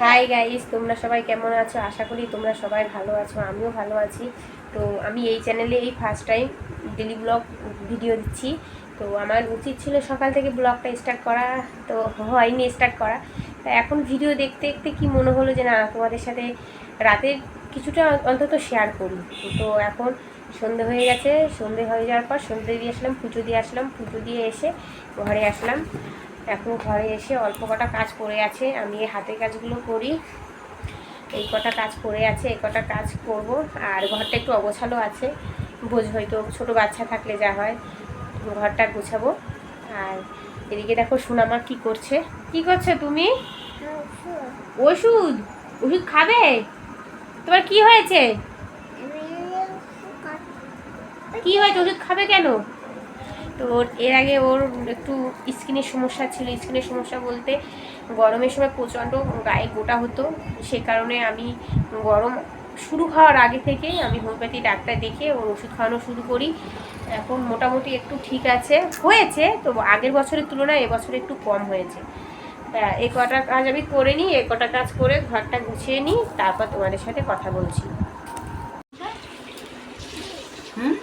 Hi guys, তোমরা সবাই কেমন আছো? আশা করি তোমরা সবাই ভালো আছো, আমিও ভালো আছি। তো আমি এই চ্যানেলে এই first time daily blog video দিচ্ছি। তো আমার উচিত ছিল সকাল থেকে ব্লগটা স্টার্ট করা, তো হয়নি স্টার্ট করা। তা এখন ভিডিও দেখতে দেখতে কি মনে হলো যে না, তোমাদের সাথে রাতের কিছুটা অন্তত শেয়ার করি। তো এখন সন্ধে হয়ে গেছে, সন্ধে হয়ে যাওয়ার পর সন্ধে দিয়ে আসলাম, পুজো দিয়ে আসলাম, পুজো দিয়ে এসে ঘরে আসলাম। এখন ঘরে এসে অল্প কটা কাজ পড়ে আছে, আমি এই হাতের কাজগুলো করি। এই কটা কাজ পড়ে আছে, এই কটা কাজ করব। আর ঘরটা একটু অগোছালো আছে, বোঝ হয়তো ছোটো বাচ্চা থাকলে যা হয়, ঘরটা গোছাবো। আর এদিকে দেখো সোনামা কি করছে। কি করছো তুমি? ওষুধ? ওষুধ খাবে? তোমার কি হয়েছে? কি হয়েছে? ওষুধ খাবে কেন? তো এর আগে ওর একটু স্কিনের সমস্যা ছিল। স্কিনের সমস্যা বলতে গরমের সময় প্রচণ্ড গায়ে গোটা হতো, সে কারণে আমি গরম শুরু হওয়ার আগে থেকেই আমি হোমিওপ্যাথি ডাক্তার দেখে ওর ওষুধ খাওয়ানো শুরু করি। এখন মোটামুটি একটু ঠিক আছে হয়েছে, তো আগের বছরের তুলনায় এবছর একটু কম হয়েছে। এই কটা কাজ আমি করে নিই, এই কটা কাজ করে ঘরটা গুছিয়ে নিই, তারপর তোমাদের সাথে কথা বলছি। হুম,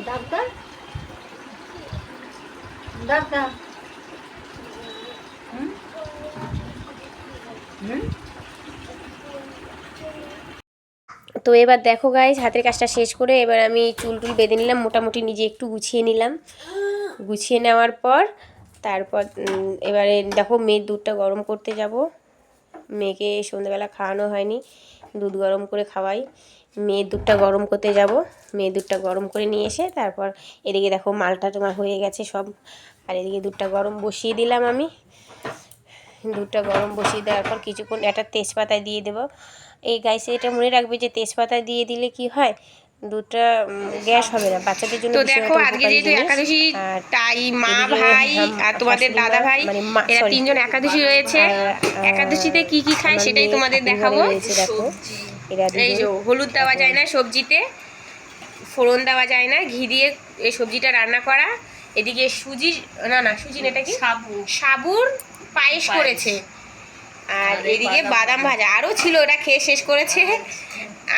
ডাক্তার ডাক্তার। হুম হুম। তো এবার দেখো গাইজ, হাতের কাজটা শেষ করে এবার আমি চুল টুল বেঁধে নিলাম, মোটামুটি নিজে একটু গুছিয়ে নিলাম। গুছিয়ে নেওয়ার পর তারপর এবারে দেখো মেয়ের দুধটা গরম করতে যাব। মেয়েকে সন্ধ্যেবেলা খাওয়ানো হয়নি, দুধ গরম করে খাওয়াই। মেয়ের দুধটা গরম করতে যাব, মেয়ের দুধটা গরম করে নিয়ে এসে তারপর এদিকে দেখো মালটা তোমার হয়ে গেছে সব। আর এদিকে দুধটা গরম বসিয়ে দিলাম আমি। দুধটা গরম বসিয়ে দেওয়ার পর কিছুক্ষণ একটা তেজপাতা দিয়ে দেবো। এই গাইসে এটা মনে রাখবে যে তেজপাতা দিয়ে দিলে কি হয়, দুধটা গ্যাস হবে না, বাচ্চাদের জন্য। তো দেখো আজকে যেহেতু একাদশী, তাই মা ভাই আর তোমাদের দাদা ভাই এরা তিনজন একাদশী রয়েছে। একাদশীতে কি কি খায় সেটাই তোমাদের দেখাবো। দেখো এই যে হলুদ দেওয়া যায় না সবজিতে, ফোড়ন দেওয়া যায় না, ঘি দিয়ে এই সবজিটা রান্না করা। এদিকে সুজি, না না সুজি না, এটা কি সাবুর পায়েস করেছে। আর এদিকে বাদাম ভাজা আরও ছিল, ওটা খেয়ে শেষ করেছে।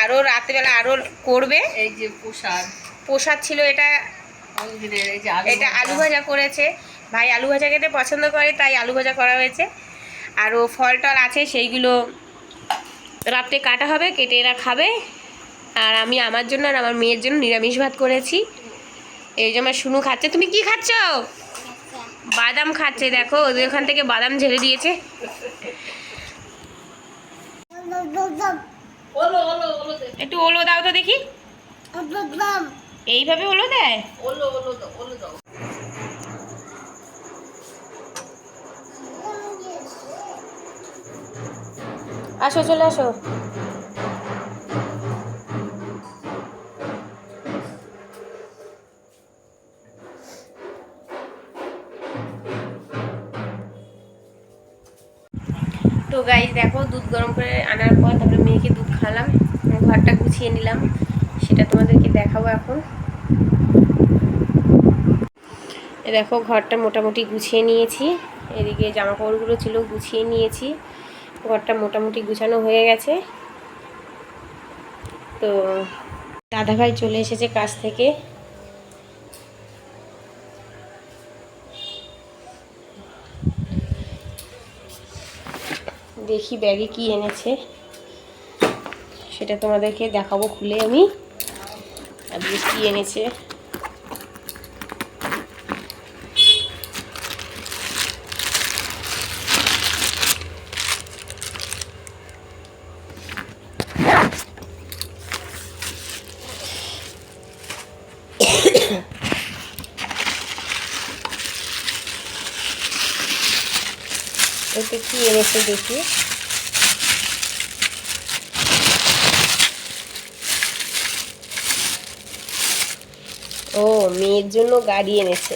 আরও রাত্রেবেলা আরও করবে। এই যে প্রসাদ ছিল, এটা এটা আলু ভাজা করেছে। ভাই আলু ভাজা খেতে পছন্দ করে, তাই আলু ভাজা করা হয়েছে। আরও ফল টল আছে, সেইগুলো রাত্রে কাটা হবে, কেটে এরা খাবে। আর আমি আমার জন্য আর আমার মেয়ের জন্য নিরামিষ ভাত করেছি। এই যে আমার শুনু খাচ্ছে। তুমি কি খাচ্ছ? বাদাম খাচ্ছে, দেখো ওদের ওখান থেকে বাদাম ঝেড়ে দিয়েছে। একটু ওলো দাও তো দেখি, এইভাবে ওলো দেয়। আসো, চলে আসো। তো গাইস দেখো, দুধ গরম করে আনার পর তারপরে মেয়েকে দুধ খাওয়ালাম, ঘরটা গুছিয়ে নিলাম, সেটা তোমাদেরকে দেখাবো এখন। দেখো ঘরটা মোটামুটি গুছিয়ে নিয়েছি, এদিকে জামা কাপড়গুলো ছিল গুছিয়ে নিয়েছি, ঘরটা মোটামুটি গুছানো হয়ে গেছে। তো দাদাভাই চলে এসেছে কাজ থেকে। দেখি ব্যাগে কি এনেছে, সেটা তোমাদেরকে দেখাবো খুলে আমি। আর কি এনেছে, এটা কি এনেছে দেখি। ও, মেয়ের জন্য গাড়ি এনেছে।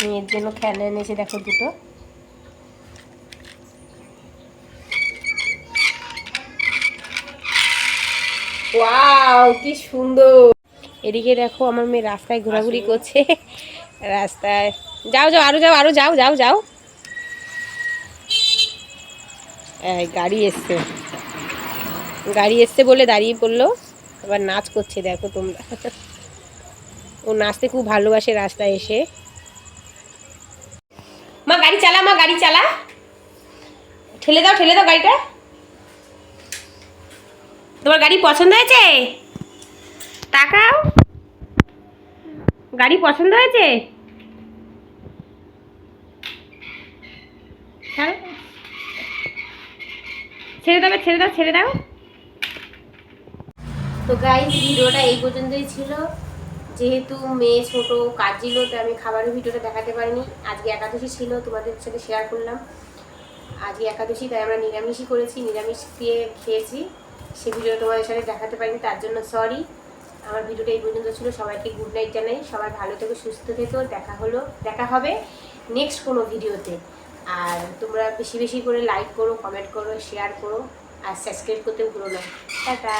মেয়ের জন্য খেলনা এনেছে, দেখো দুটো। ওয়াও, কি সুন্দর। এদিকে দেখো আমার মেয়ে রাস্তায় ঘোরাঘুরি করছে, রাস্তায়। যাও যাও আরো যাও, আরো যাও, যাও যাও। গাড়ি এসছে, গাড়ি এসছে বলে দাঁড়িয়ে পড়লো, আবার নাচ করছে দেখো তোমরা। ও নাচতে খুব ভালোবাসে রাস্তায় এসে। মা গাড়ি চালা, মা গাড়ি চালা, ঠেলে দাও, ঠেলে দাও গাড়িটা। তোমার গাড়ি পছন্দ হয়েছে? তাকাও, গাড়ি পছন্দ হয়েছে? ছেড়ে দাও, ছেড়ে দাও, ছেড়ে দাও। তো গাইস ভিডিওটা এই পর্যন্তই ছিল। যেহেতু মেয়ে ছোট, কাজ ছিল, তো আমি খাবারের ভিডিওটা দেখাতে পারিনি। আজকে একাদশী ছিল, তোমাদের সাথে শেয়ার করলাম। আজকে একাদশী, তাই আমরা নিরামিষই করেছি, নিরামিষ দিয়ে খেয়েছি। সে ভিডিও তোমাদের সাথে দেখাতে পারিনি, তার জন্য সরি। আমার ভিডিওটা এই পর্যন্ত ছিল। সবাইকে গুড নাইট জানাই। সবাই ভালো থেকো, সুস্থ থেকো। দেখা হবে নেক্সট কোনো ভিডিওতে। আর তোমরা বেশি বেশি করে লাইক করো, কমেন্ট করো, শেয়ার করো, আর সাবস্ক্রাইব করতেও ভুলো না। টাটা।